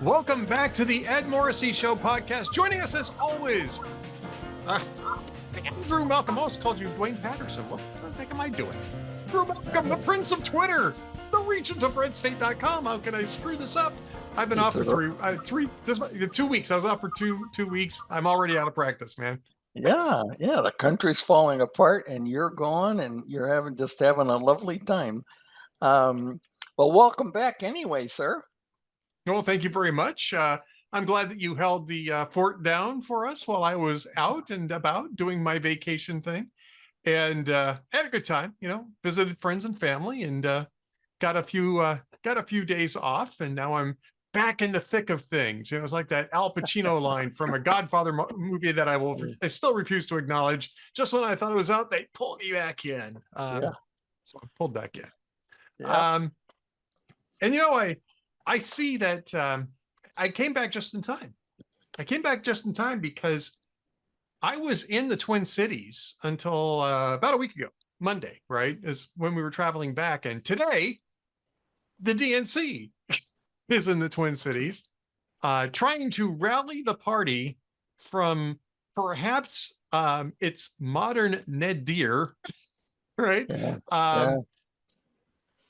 Welcome back to the Ed Morrissey Show podcast. Joining us as always, Andrew Malcolm. Most called you Dwayne Patterson. What the heck am I doing? Andrew Malcolm, the Prince of Twitter, the regent of redstate.com. How can I screw this up? I've been off for 2 weeks. I was off for two weeks. I'm already out of practice, man. Yeah. The country's falling apart, and you're gone, and you're having a lovely time. Well, welcome back anyway, sir. Well, thank you very much. I'm glad that you held the fort down for us while I was out and about doing my vacation thing, and had a good time. Visited friends and family, and got a few days off, and now I'm back in the thick of things. It's like that Al Pacino line from a Godfather movie that I still refuse to acknowledge. Just when I thought it was out, they pulled me back in. So I pulled back in. Yeah. And I see that I came back just in time. I came back just in time because I was in the Twin Cities until about a week ago, Monday, right? Is when we were traveling back. And today, the DNC is in the Twin Cities, trying to rally the party from perhaps its modern nadir, right?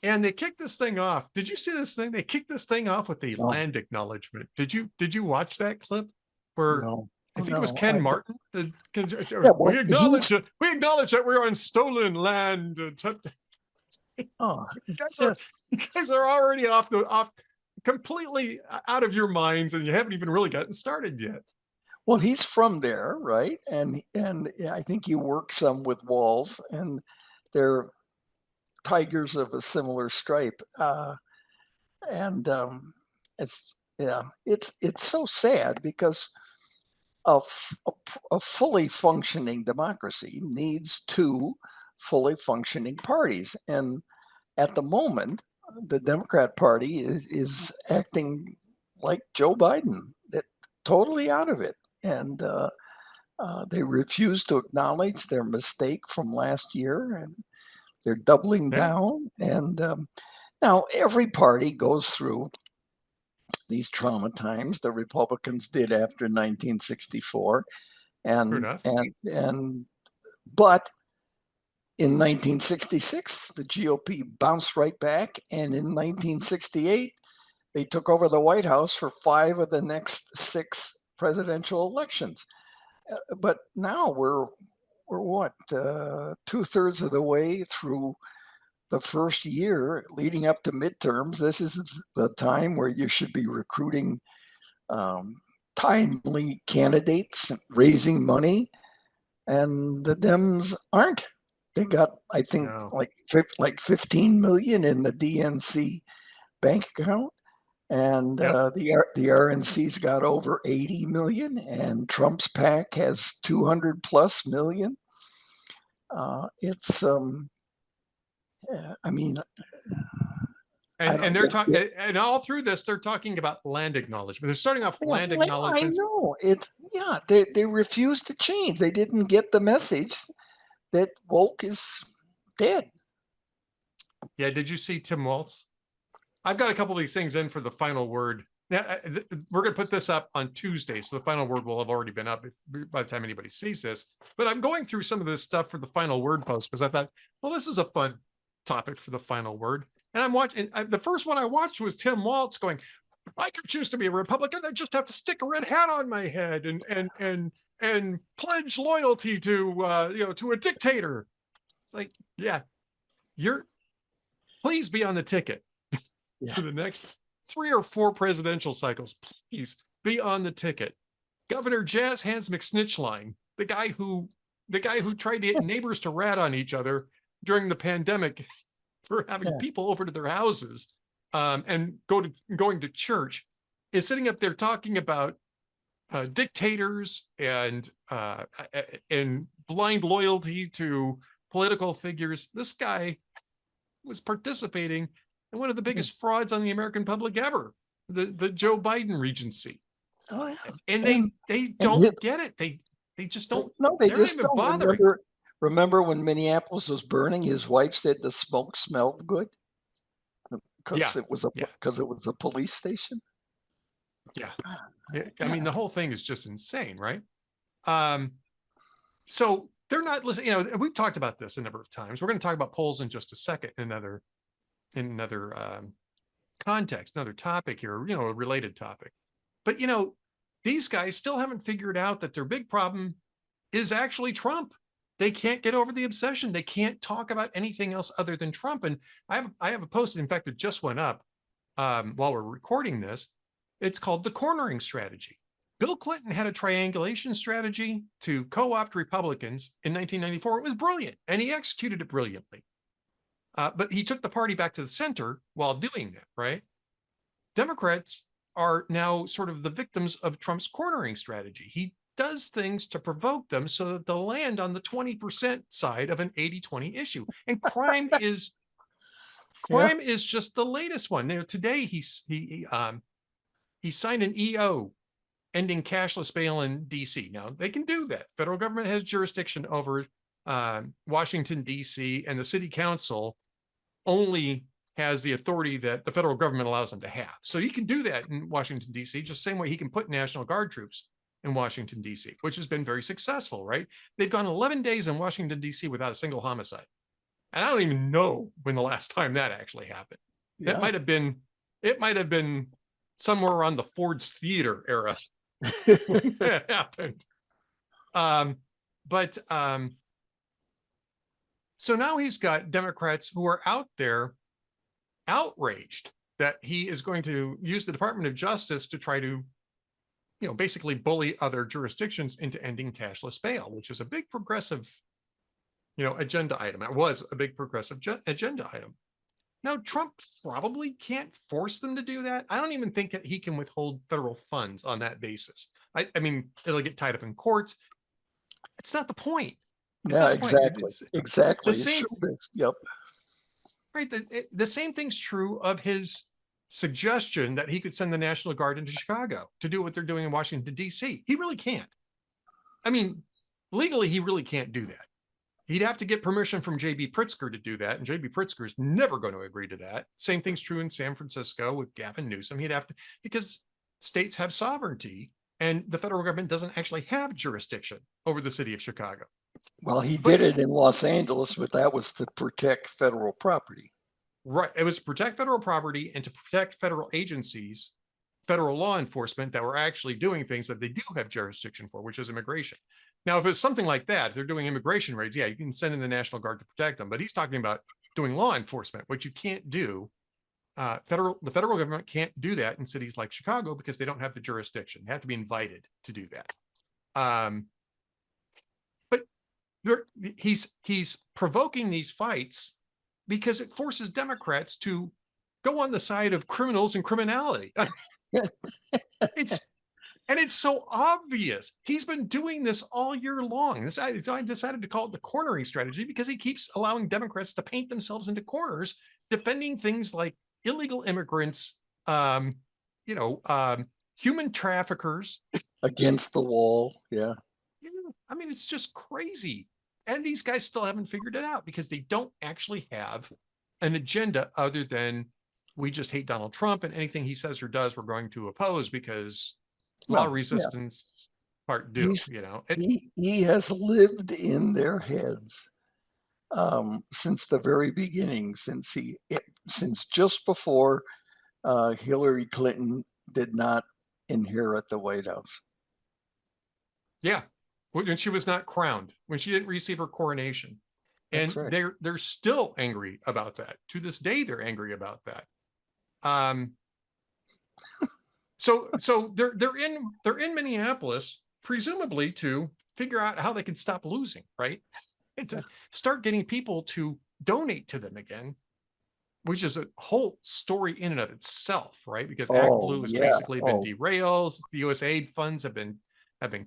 And they kicked this thing off. Did you see this thing? They kicked this thing off with the land acknowledgement. Did you watch that clip? Where I think it was Ken Martin. We acknowledge that we're on stolen land. You guys are already off completely out of your minds, and you haven't even really gotten started yet. Well, he's from there, right? And I think he works some with Walls, and they're tigers of a similar stripe, it's so sad because a fully functioning democracy needs two fully functioning parties, and at the moment, the Democrat Party is acting like Joe Biden, totally out of it, and they refuse to acknowledge their mistake from last year, and they're doubling down. And now every party goes through these trauma times. The Republicans did after 1964. But in 1966, the GOP bounced right back. And in 1968, they took over the White House for 5 of the next 6 presidential elections. But now we're what, 2/3 of the way through the first year leading up to midterms. This is the time where you should be recruiting timely candidates, raising money, and the Dems aren't. They got, I think, like 15 million in the DNC bank account. And the RNC's got over 80 million, and Trump's PAC has 200 plus million. It's and they're talking, and all through this, they're talking about land acknowledgement. They're starting off land acknowledgement. I know they refuse to change. They didn't get the message that woke is dead. Yeah, did you see Tim Walz? I've got a couple of these things in for the final word. Now, we're going to put this up on Tuesday, so the final word will have already been up by the time anybody sees this. But I'm going through some of this stuff for the final word post because I thought, well, this is a fun topic for the final word. And I'm watching. The first one I watched was Tim Walz going, "I could choose to be a Republican. I just have to stick a red hat on my head and pledge loyalty to to a dictator." It's like, yeah, please be on the ticket. For the next 3 or 4 presidential cycles, please be on the ticket. Governor Jazz Hands McSnitchline, the guy who tried to get neighbors to rat on each other during the pandemic for having people over to their houses and going to church, is sitting up there talking about dictators and blind loyalty to political figures. This guy was participating and one of the biggest frauds on the American public ever, the Joe Biden regency. Oh, yeah. And they don't get it. They just don't. No, they just don't bother. Remember when Minneapolis was burning? His wife said the smoke smelled good because it was a police station. Yeah. Yeah. I mean, the whole thing is just insane, right? Um, so they're not listening. We've talked about this a number of times. We're going to talk about polls in just a second in another context, another topic here, a related topic. But these guys still haven't figured out that their big problem is actually Trump. They can't get over the obsession. They can't talk about anything else other than Trump. And I have a post, in fact, that just went up while we're recording this. It's called the cornering strategy. Bill Clinton had a triangulation strategy to co-opt Republicans in 1994. It was brilliant, and he executed it brilliantly. But he took the party back to the center while doing that, right? Democrats are now sort of the victims of Trump's cornering strategy. He does things to provoke them so that they'll land on the 20% side of an 80-20 issue. And crime is Yeah. just the latest one. Today he signed an EO ending cashless bail in DC. Now they can do that. Federal government has jurisdiction over Washington DC, and the city council only has the authority that the federal government allows them to have. So he can do that in Washington, D.C., just the same way he can put National Guard troops in Washington, D.C., which has been very successful, right? They've gone 11 days in Washington, D.C. without a single homicide. And I don't even know when the last time that actually happened. Yeah. It might have been somewhere around the Ford's Theater era when that happened. So now he's got Democrats who are out there outraged that he is going to use the Department of Justice to try to, basically bully other jurisdictions into ending cashless bail, which is a big progressive, agenda item. It was a big progressive agenda item. Now, Trump probably can't force them to do that. I don't even think that he can withhold federal funds on that basis. I mean, it'll get tied up in courts. It's not the point. Yeah, exactly. Exactly. The same, Yep. right? The same thing's true of his suggestion that he could send the National Guard into Chicago to do what they're doing in Washington, D.C. He really can't. I mean, legally, he really can't do that. He'd have to get permission from J.B. Pritzker to do that, and J.B. Pritzker is never going to agree to that. Same thing's true in San Francisco with Gavin Newsom. He'd have to, because states have sovereignty, and the federal government doesn't actually have jurisdiction over the city of Chicago. Well, he did it in Los Angeles, but that was to protect federal property. Right. It was to protect federal property and to protect federal agencies, federal law enforcement that were actually doing things that they do have jurisdiction for, which is immigration. Now, if it's something like that, they're doing immigration raids, yeah, you can send in the National Guard to protect them. But he's talking about doing law enforcement, which you can't do. The federal government can't do that in cities like Chicago because they don't have the jurisdiction. They have to be invited to do that. But he's provoking these fights because it forces Democrats to go on the side of criminals and criminality. It's so obvious. He's been doing this all year long. I decided to call it the cornering strategy because he keeps allowing Democrats to paint themselves into corners, defending things like illegal immigrants, human traffickers. Against the wall. Yeah. I mean, it's just crazy. And these guys still haven't figured it out because they don't actually have an agenda other than we just hate Donald Trump, and anything he says or does, we're going to oppose because law resistance part due. He has lived in their heads since the very beginning, since just before Hillary Clinton did not inherit the White House. Yeah, when she was not crowned, when she didn't receive her coronation. And right. they're still angry about that. To this day, they're angry about that. So they're in Minneapolis, presumably to figure out how they can stop losing, right? And to start getting people to donate to them again, which is a whole story in and of itself, right? Because Act Blue has basically been derailed. The USAID funds have been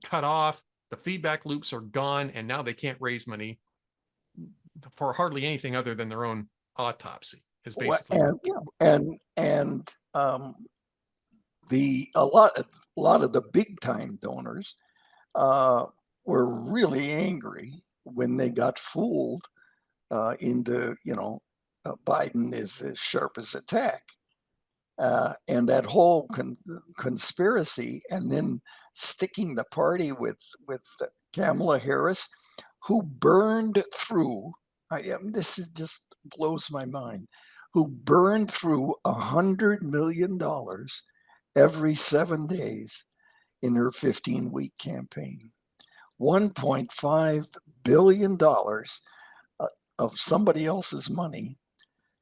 cut off. The feedback loops are gone, and now they can't raise money for hardly anything other than their own autopsy. Is basically a lot of the big time donors were really angry when they got fooled into Biden is as sharp as a tack. And that whole conspiracy, and then sticking the party with Kamala Harris, who burned through. This is just blows my mind. Who burned through $100 million every 7 days in her 15-week campaign. $1.5 billion of somebody else's money,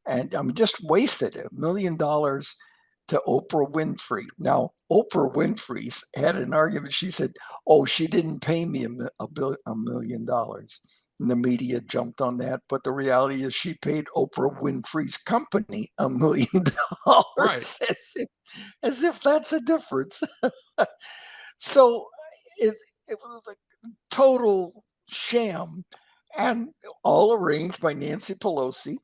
and I'm just wasted $1 million to Oprah Winfrey. Now, Oprah Winfrey had an argument. She said, "Oh, she didn't pay me $1 million." And the media jumped on that, but the reality is she paid Oprah Winfrey's company $1 million, Right. as if that's a difference. So it it was a total sham, and all arranged by Nancy Pelosi.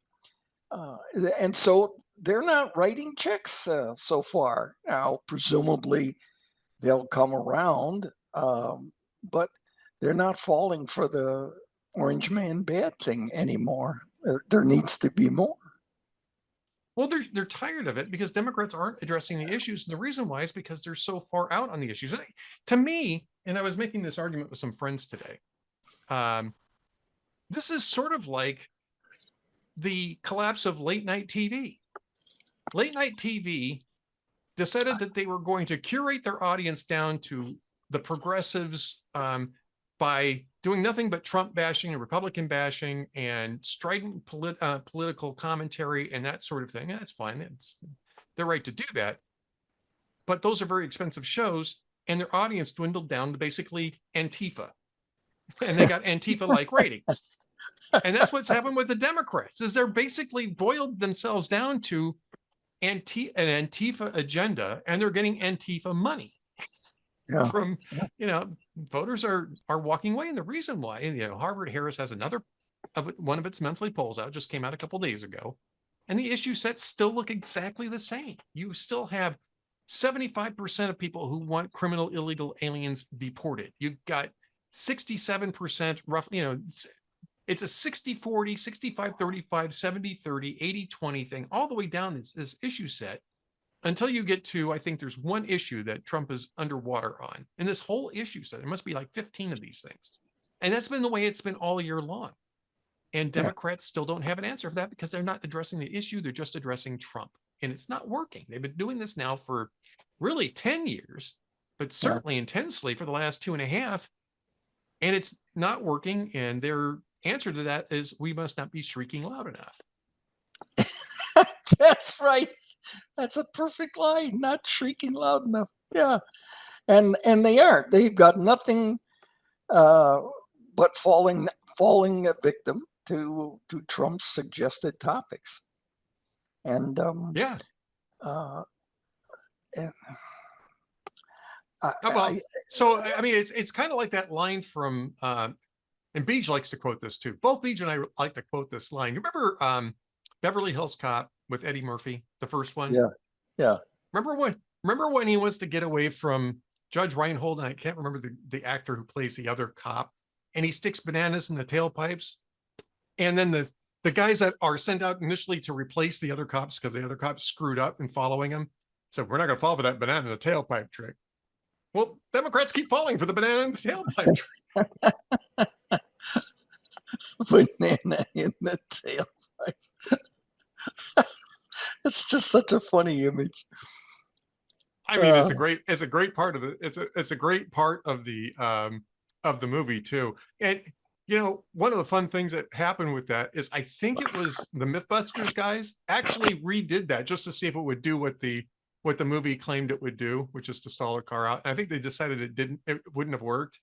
Uh, and so they're not writing checks so far. Now, presumably, they'll come around, but they're not falling for the orange man bad thing anymore. There needs to be more. Well, they're tired of it because Democrats aren't addressing the issues. And the reason why is because they're so far out on the issues. And to me, and I was making this argument with some friends today, this is sort of like the collapse of late night TV. Late night TV decided that they were going to curate their audience down to the progressives by doing nothing but Trump bashing and Republican bashing and strident political commentary and that sort of thing. And that's fine. It's their right to do that. But those are very expensive shows, and their audience dwindled down to basically Antifa. And they got Antifa-like ratings. And that's what's happened with the Democrats, is they're basically boiled themselves down to an Antifa agenda, and they're getting Antifa money. Yeah. From, voters are walking away. And the reason why, Harvard Harris has one of its monthly polls out, just came out a couple days ago, and the issue sets still look exactly the same. You still have 75% of people who want criminal illegal aliens deported. You've got 67% roughly, it's a 60-40, 65-35, 70-30, 80-20 thing, all the way down this issue set until you get to, I think there's one issue that Trump is underwater on. And this whole issue set, there must be like 15 of these things. And that's been the way it's been all year long. And Democrats still don't have an answer for that because they're not addressing the issue. They're just addressing Trump. And it's not working. They've been doing this now for really 10 years, but certainly intensely for the last 2.5. And it's not working. And their answer to that is we must not be shrieking loud enough. That's right. That's a perfect line. Not shrieking loud enough. Yeah. And they aren't. They've got nothing but falling a victim to Trump's suggested topics. And yeah. It's kind of like that line from and Beach likes to quote this too. Both Beach and I like to quote this line. You remember Beverly Hills Cop with Eddie Murphy, the first one? Yeah. Remember when he wants to get away from Judge Reinhold, and I can't remember the actor who plays the other cop, and he sticks bananas in the tailpipes, and then the guys that are sent out initially to replace the other cops because the other cops screwed up in following him, so we're not going to fall for that banana in the tailpipe trick. Well, Democrats keep falling for the banana in the tailpipe trick. Banana in the tailpipe. It's just such a funny image. I mean, it's a great part of it's a great part of the movie too. And one of the fun things that happened with that is I think it was the Mythbusters guys actually redid that just to see if it would do what the movie claimed it would do, which is to stall a car out. And I think they decided it wouldn't have worked,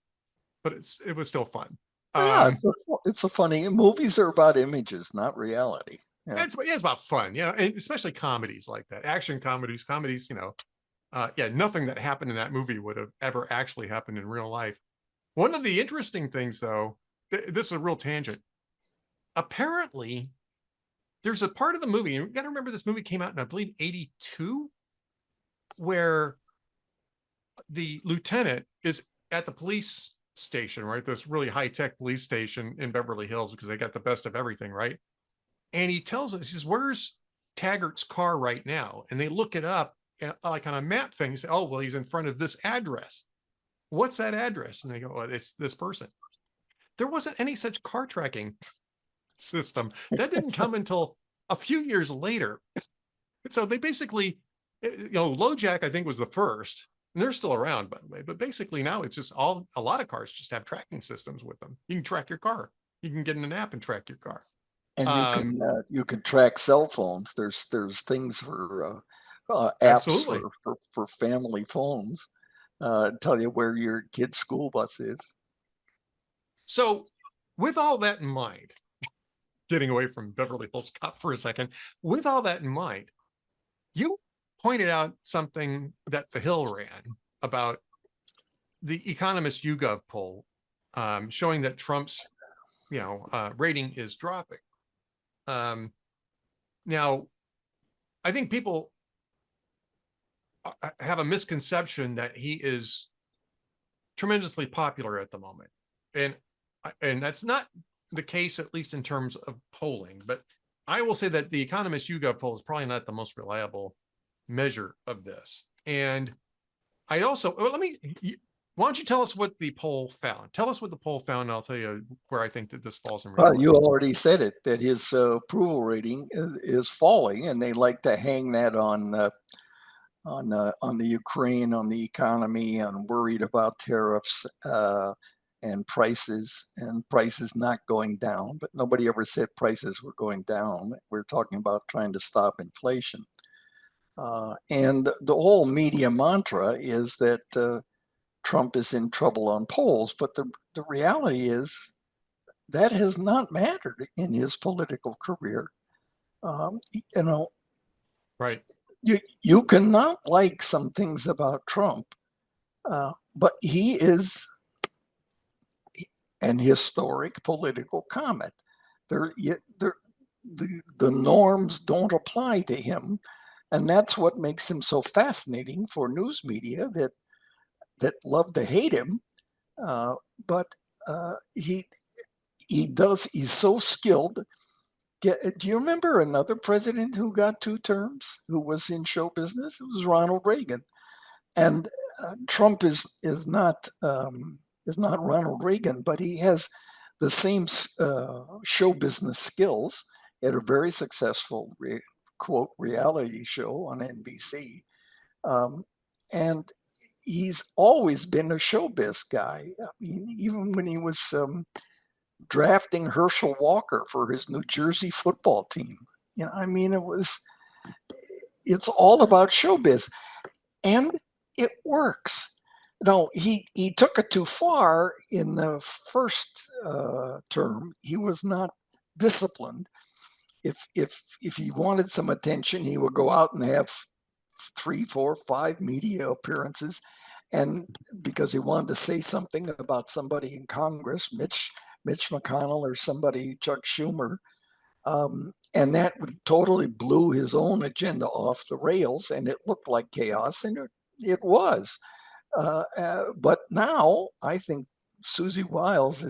but it was still fun. Yeah, it's a funny. Movies are about images, not reality. Yeah. It's about fun, and especially comedies like that, action comedies, nothing that happened in that movie would have ever actually happened in real life. One of the interesting things, though, this is a real tangent. Apparently, there's a part of the movie, and you got to remember this movie came out in, I believe, 82, where the lieutenant is at the police station, right? This really high-tech police station in Beverly Hills because they got the best of everything, right? And he tells us, he says, Taggart's car right now, and they look it up like on a map thing, and say, oh, well, he's in front of this address. What's that address? And they go, well, it's this person. There wasn't any such car tracking system. That didn't come until a few years later. So they basically, LoJack, I think, was the first, and they're still around, by the way. But basically now it's just a lot of cars just have tracking systems with them. You can track your car. You can get in an app and track your car. And you can track cell phones. There's things for apps Absolutely. for family phones. Tell you where your kid's school bus is. So with all that in mind, getting away from Beverly Hills Cop for a second, with all that in mind, you pointed out something that The Hill ran about the Economist YouGov poll, showing that Trump's, rating is dropping. Now, I think people have a misconception that he is tremendously popular at the moment, and that's not the case, at least in terms of polling. But I will say that the Economist YouGov poll is probably not the most reliable measure of this. And I also, why don't you tell us what the poll found? Tell us what the poll found, and I'll tell you where I think that this falls in reality. Well, you already said it, that his approval rating is falling, and they like to hang that on the Ukraine, on the economy, and worried about tariffs and prices not going down. But nobody ever said prices were going down. We're talking about trying to stop inflation. And the whole media mantra is that Trump is in trouble on polls. But the reality is that has not mattered in his political career. Right. You cannot like some things about Trump, but he is an historic political comet. The norms don't apply to him, and that's what makes him so fascinating for news media that love to hate him. But he's so skilled. Do you remember another president who got 2 terms who was in show business? It was Ronald Reagan. And Trump is not Ronald Reagan, but he has the same show business skills. He had a very successful quote reality show on NBC, and he's always been a showbiz guy. I mean, even when he was drafting Herschel Walker for his New Jersey football team, it's all about showbiz, and it works. No, he took it too far in the first term. He was not disciplined. If he wanted some attention, he would go out and have 3, 4, 5 media appearances, and because he wanted to say something about somebody in Congress, Mitch McConnell or somebody, Chuck Schumer, and that totally blew his own agenda off the rails, and it looked like chaos, and it was. But now I think Susie Wiles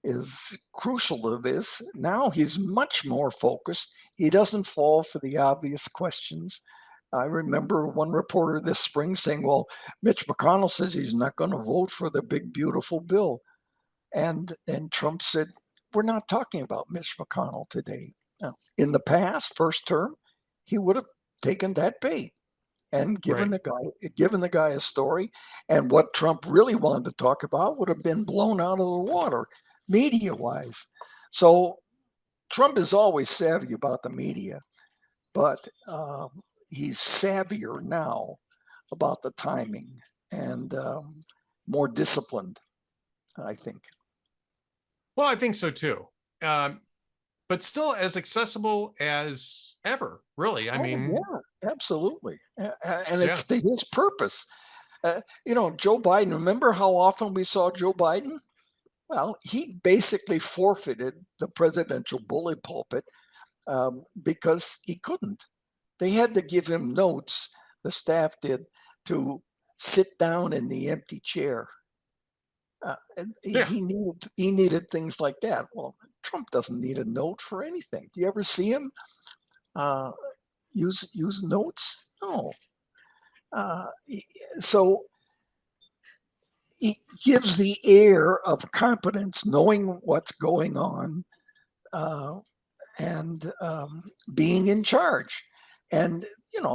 is crucial to this. Now he's much more focused. He doesn't fall for the obvious questions. I remember one reporter this spring saying, well, Mitch McConnell says he's not going to vote for the big, beautiful bill. And Trump said, we're not talking about Mitch McConnell today. Now, in the past, first term, he would have taken that bait and given the guy a story. And what Trump really wanted to talk about would have been blown out of the water, media-wise. So Trump is always savvy about the media, but he's savvier now about the timing and more disciplined, I think. Well, I think so too. But still as accessible as ever, really. I mean, yeah, absolutely. And it's to his purpose. Joe Biden, remember how often we saw Joe Biden? Well, he basically forfeited the presidential bully pulpit because he couldn't. They had to give him notes, the staff did, to sit down in the empty chair. He needed things like that. Well, Trump doesn't need a note for anything. Do you ever see him Uh, use notes? No. Uh, so he gives the air of competence, knowing what's going on, uh, and being in charge. And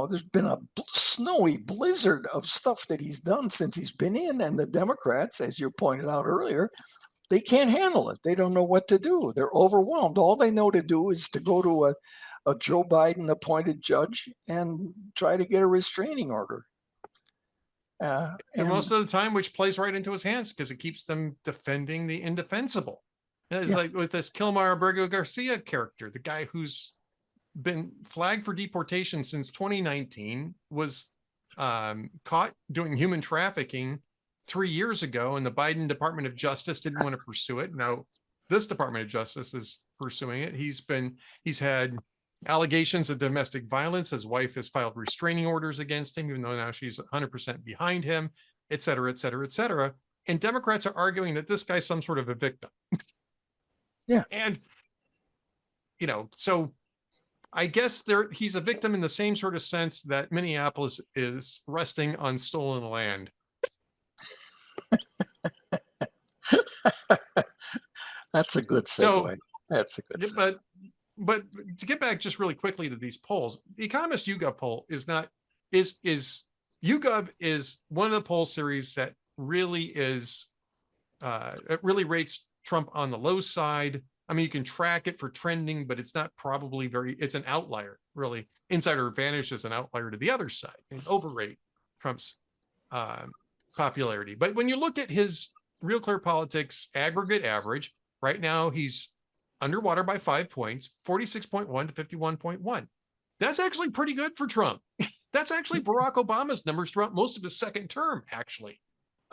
there's been a snowy blizzard of stuff that he's done since he's been in, and the Democrats, as you pointed out earlier, they can't handle it. They don't know what to do. They're overwhelmed. All they know to do is to go to a Joe Biden appointed judge and try to get a restraining order. And And most of the time, which plays right into his hands because it keeps them defending the indefensible. It's yeah, like with this Kilmar Bergo Garcia character, the guy who's been flagged for deportation since 2019, was caught doing human trafficking 3 years ago, and the Biden Department of Justice didn't want to pursue it. Now, this Department of Justice is pursuing it. He's had allegations of domestic violence. His wife has filed restraining orders against him, even though now she's 100% behind him, et cetera, et cetera, et cetera. And Democrats are arguing that this guy's some sort of a victim. yeah, And, so I guess he's a victim in the same sort of sense that Minneapolis is resting on stolen land. that's a good segue. That's a good segue. But to get back just really quickly to these polls, the Economist YouGov poll is YouGov is one of the poll series that really it really rates Trump on the low side. I mean, you can track it for trending, but it's not probably it's an outlier, really. Insider Advantage is an outlier to the other side and overrate Trump's popularity. But when you look at his Real Clear Politics aggregate average, right now he's underwater by 5 points, 46.1 to 51.1. That's actually pretty good for Trump. That's actually Barack Obama's numbers throughout most of his second term, actually.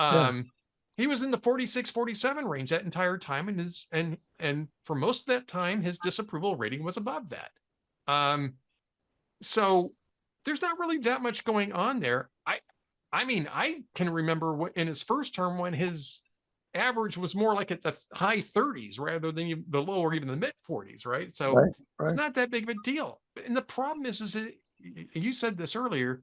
Yeah. He was in the 46, 47 range that entire time, and for most of that time, his disapproval rating was above that. So there's not really that much going on there. I mean, I can remember in his first term when his average was more like at the high 30s rather than the low or even the mid 40s, right? So Right. it's not that big of a deal. And the problem is that you said this earlier,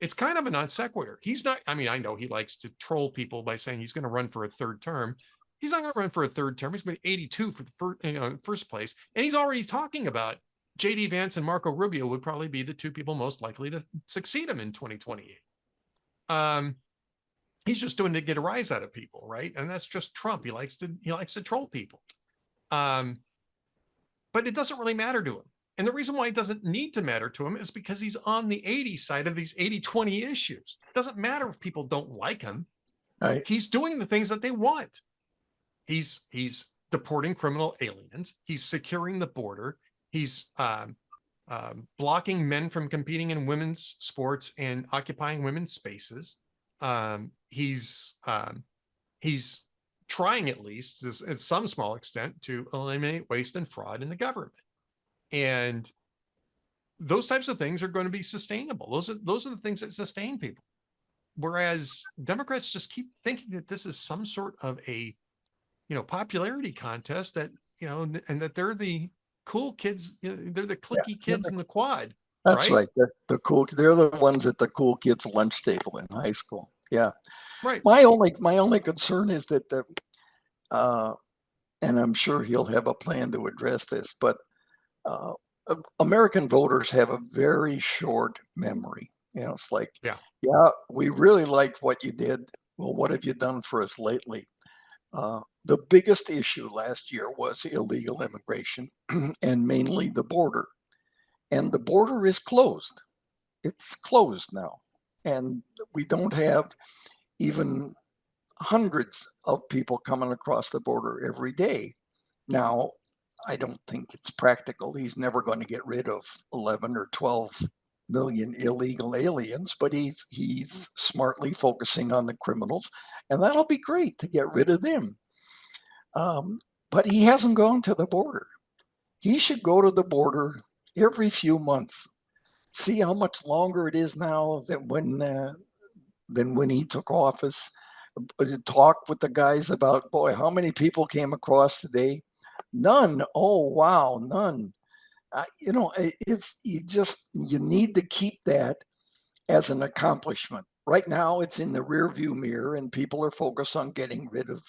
it's kind of a non sequitur. He's not, I mean, I know he likes to troll people by saying he's going to run for a third term. He's not going to run for a third term. He's going to be 82 for the first place. And he's already talking about JD Vance and Marco Rubio would probably be the two people most likely to succeed him in 2028. He's just doing it to get a rise out of people, right? And that's just Trump. He likes to troll people. But it doesn't really matter to him. And the reason why it doesn't need to matter to him is because he's on the 80 side of these 80-20 issues. It doesn't matter if people don't like him. Right. He's doing the things that they want. He's deporting criminal aliens. He's securing the border. He's blocking men from competing in women's sports and occupying women's spaces. He's trying, at least at some small extent, to eliminate waste and fraud in the government. And those types of things are going to be sustainable. Those are the things that sustain people. Whereas Democrats just keep thinking that this is some sort of a, popularity contest that, and that they're the cool kids. They're the cliquey kids in the quad. That's right. The cool. They're the ones at the cool kids' lunch table in high school. Yeah. Right. My only concern is that and I'm sure he'll have a plan to address this, but American voters have a very short memory. It's like, yeah, we really liked what you did. Well, what have you done for us lately? The biggest issue last year was illegal immigration and mainly the border. And the border is closed. It's closed now. And we don't have even hundreds of people coming across the border every day. Now, I don't think it's practical. He's never going to get rid of 11 or 12 million illegal aliens, but he's smartly focusing on the criminals, and that'll be great to get rid of them. But he hasn't gone to the border. He should go to the border every few months, see how much longer it is now than when he took office. Talk with the guys about, boy, how many people came across today? None. Oh, wow, none. It's you need to keep that as an accomplishment. Right now, it's in the rear view mirror, and people are focused on getting rid of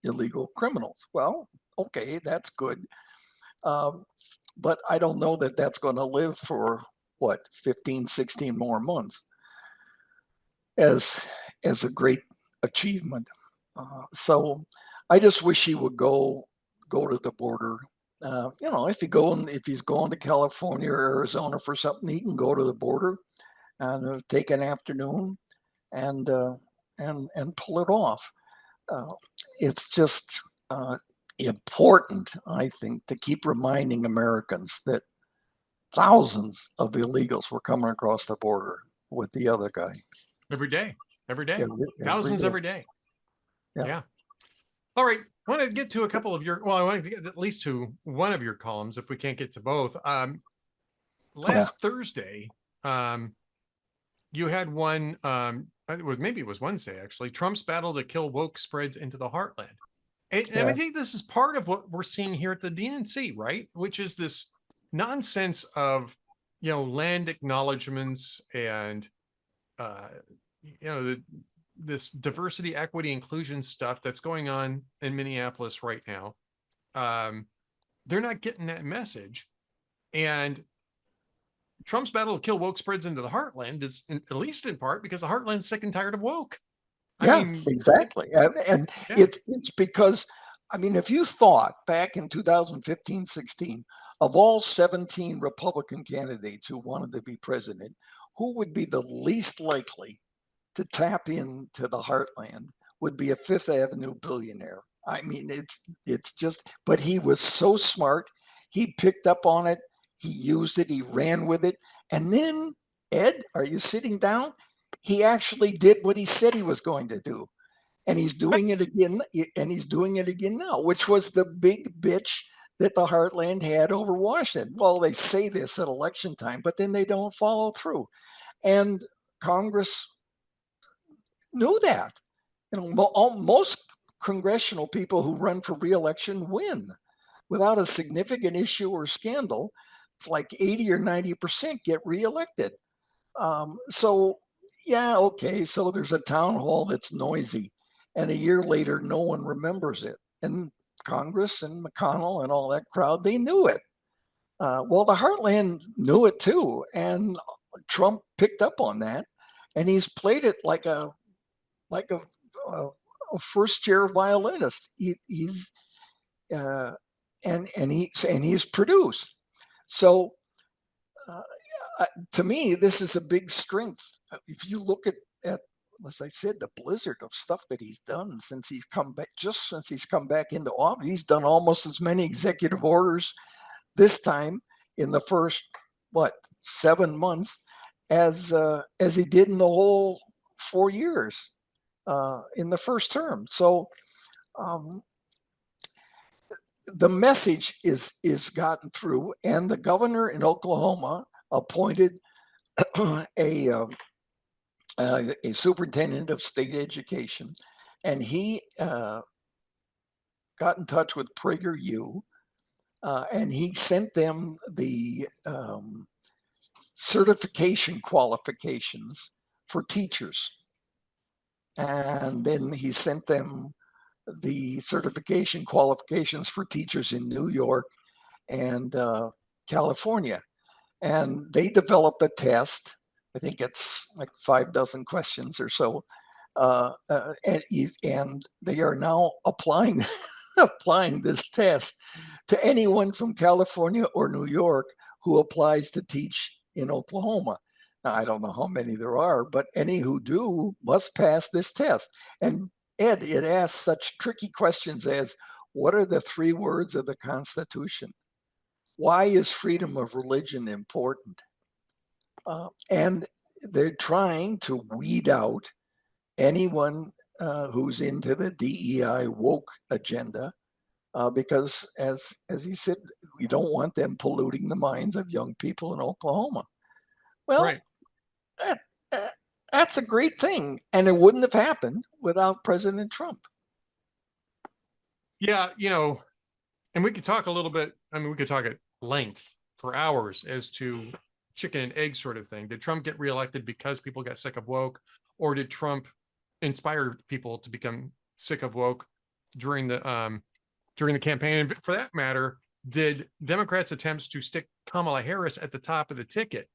illegal criminals. Well, okay, that's good. Um, but I don't know that that's going to live for what, 15, 16 more months as a great achievement. So I just wish he would go to the border. If he's going to California or Arizona for something, he can go to the border and take an afternoon and pull it off. Uh, it's just important, I think, to keep reminding Americans that thousands of illegals were coming across the border with the other guy every day, every thousands day. every day. Yeah. Yeah. All right. I want to get to a couple of your, well, I want to get at least to one of your columns if we can't get to both. Last Thursday, you had one, maybe it was Wednesday actually, Trump's battle to kill woke spreads into the heartland. And I think this is part of what we're seeing here at the DNC, right? Which is this nonsense of, land acknowledgements and, this diversity, equity, inclusion stuff that's going on in Minneapolis right now. They're not getting that message. And Trump's battle to kill woke spreads into the heartland is at least in part because the heartland's sick and tired of woke. Exactly. And yeah. it's because, if you thought back in 2015, 16, of all 17 Republican candidates who wanted to be president, who would be the least likely to tap into the heartland would be a Fifth Avenue billionaire. It's just, but he was so smart. He picked up on it. He used it. He ran with it. And then, Ed, are you sitting down? He actually did what he said he was going to do. And he's doing it again. And he's doing it again now, which was the big bitch that the heartland had over Washington. Well, they say this at election time, but then they don't follow through. And Congress knew that. Most congressional people who run for reelection win without a significant issue or scandal. It's like 80 or 90% get reelected. So there's a town hall that's noisy, and a year later, no one remembers it. And Congress and McConnell and all that crowd, they knew it. Well, the Heartland knew it too, and Trump picked up on that, and he's played it like a first year violinist. He's produced. So to me, this is a big strength. If you look at, as I said, the blizzard of stuff that he's done since he's come back, into office, he's done almost as many executive orders this time in the first 7 months as he did in the whole 4 years in the first term. So the message is gotten through, and the governor in Oklahoma appointed a superintendent of state education, and he got in touch with PragerU, and he sent them the certification qualifications for teachers. And then he sent them the certification qualifications for teachers in New York and California. And they developed a test. I think it's like 5 dozen questions or so. And they are now applying this test to anyone from California or New York who applies to teach in Oklahoma. Now, I don't know how many there are, but any who do must pass this test. And Ed, it asks such tricky questions as, what are the 3 words of the Constitution? Why is freedom of religion important? And they're trying to weed out anyone who's into the DEI woke agenda, because as he said, we don't want them polluting the minds of young people in Oklahoma. Well, right. That's a great thing, and it wouldn't have happened without President Trump. Yeah, and we could talk a little bit. We could talk at length for hours as to chicken and egg sort of thing. Did Trump get reelected because people got sick of woke, or did Trump inspire people to become sick of woke during the campaign? And for that matter, did Democrats' attempts to stick Kamala Harris at the top of the ticket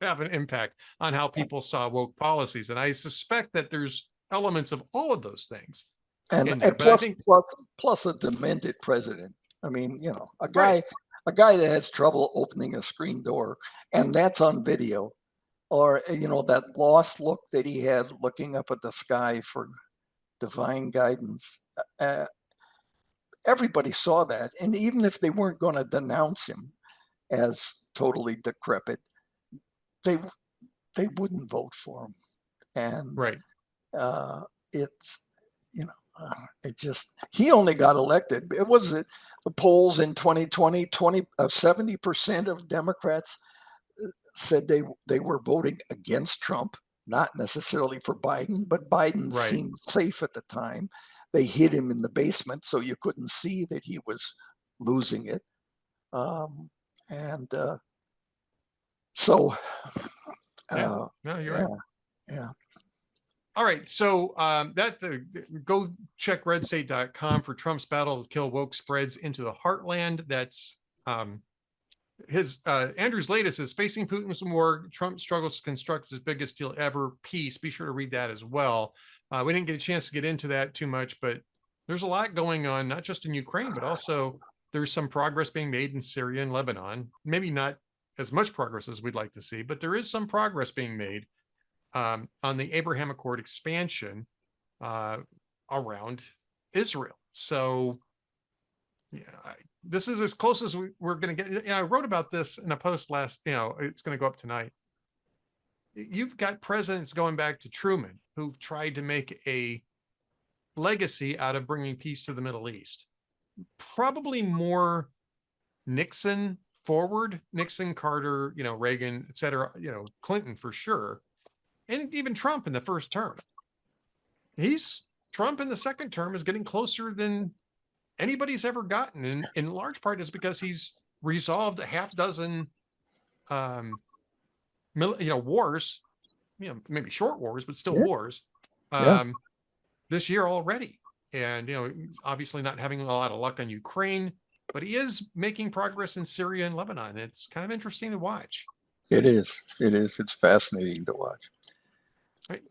have an impact on how people saw woke policies? And I suspect that there's elements of all of those things. And plus a demented president. I mean, a guy that has trouble opening a screen door, and that's on video. Or, that lost look that he had looking up at the sky for divine guidance. Everybody saw that. And even if they weren't going to denounce him as totally decrepit, they wouldn't vote for him. And it's, he only got elected. It was the polls in 2020, 70% of Democrats said they were voting against Trump, not necessarily for Biden, but Biden seemed safe at the time. They hid him in the basement so you couldn't see that he was losing it. No, you're right. Yeah. All right. So go check redstate.com for Trump's battle to kill woke spreads into the heartland. That's Andrew's latest is Facing Putin's War. Trump struggles to construct his biggest deal ever. Peace. Be sure to read that as well. We didn't get a chance to get into that too much, but there's a lot going on, not just in Ukraine, but also there's some progress being made in Syria and Lebanon. Maybe not as much progress as we'd like to see, but there is some progress being made on the Abraham Accord expansion around Israel. So this is as close as we're going to get. I wrote about this in a post last, it's going to go up tonight. You've got presidents going back to Truman who've tried to make a legacy out of bringing peace to the Middle East. Probably more Nixon forward, Nixon, Carter, Reagan, et cetera, Clinton for sure. And even Trump in the first term. Trump in the second term is getting closer than anybody's ever gotten. And in large part is because he's resolved a half dozen, wars, maybe short wars, but still wars, this year already. And, he's obviously not having a lot of luck on Ukraine, but he is making progress in Syria and Lebanon. It's kind of interesting to watch. It is. It's fascinating to watch. Right.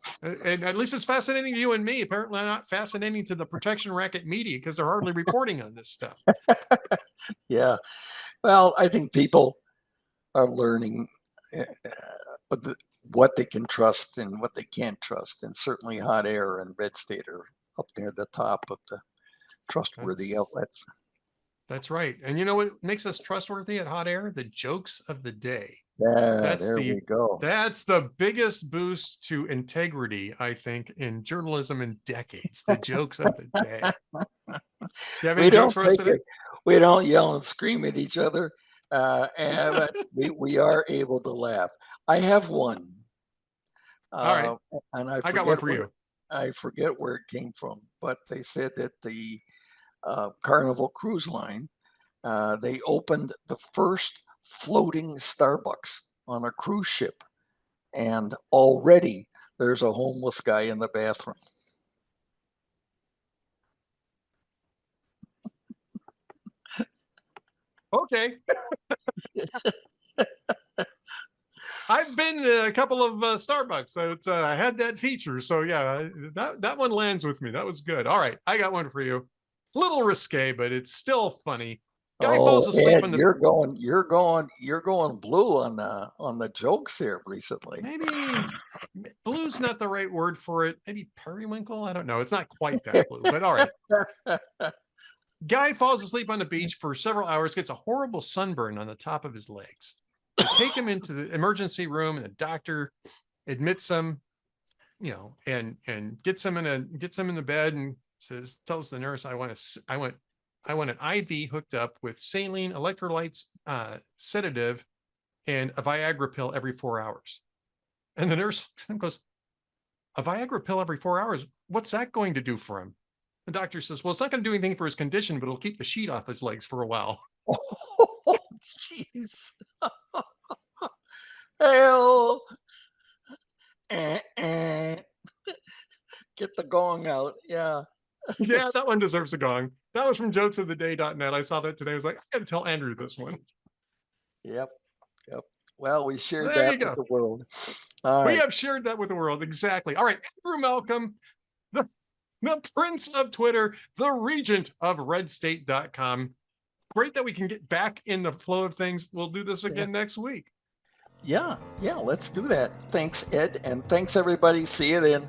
And at least it's fascinating to you and me. Apparently not fascinating to the protection racket media because they're hardly reporting on this stuff. Yeah. Well, I think people are learning what they can trust and what they can't trust. And certainly Hot Air and Red State are up near the top of the trustworthy outlets. That's right. And you know what makes us trustworthy at Hot Air? The jokes of the day. Yeah, we go. That's the biggest boost to integrity, I think, in journalism in decades. The jokes of the day. Do you have any jokes for us today? We don't yell and scream at each other, but we are able to laugh. I have one. All right. And I got one for you. I forget where it came from, but they said that the Carnival Cruise Line, they opened the first floating Starbucks on a cruise ship, and already there's a homeless guy in the bathroom. Okay. I've been to a couple of Starbucks, so I had that feature. So yeah, that one lands with me. That was good. All right, I got one for you. A little risque, but it's still funny. Guy falls asleep Ed, on the. You're going blue on the jokes here recently. Maybe blue's not the right word for it. Maybe periwinkle. I don't know. It's not quite that blue, but all right. Guy falls asleep on the beach for several hours, gets a horrible sunburn on the top of his legs. They take him into the emergency room, and the doctor admits him, and gets him in the bed and tells the nurse, I want an IV hooked up with saline, electrolytes, sedative, and a Viagra pill every 4 hours. And the nurse goes, a Viagra pill every 4 hours? What's that going to do for him? The doctor says, well, it's not going to do anything for his condition, but it'll keep the sheet off his legs for a while. Jeez. Hell. Eh. Get the gong out. Yeah. Yeah, that one deserves a gong. That was from jokesoftheday.net. I saw that today. I was like, I got to tell Andrew this one. Yep. Yep. Well, we shared There that you with go. the world. All We right. have shared that with the world. Exactly. All right. Andrew Malcolm, the, the prince of Twitter, the regent of redstate.com. Great that we can get back in the flow of things. We'll do this again next week. Yeah. Yeah. Let's do that. Thanks, Ed. And thanks, everybody. See you then.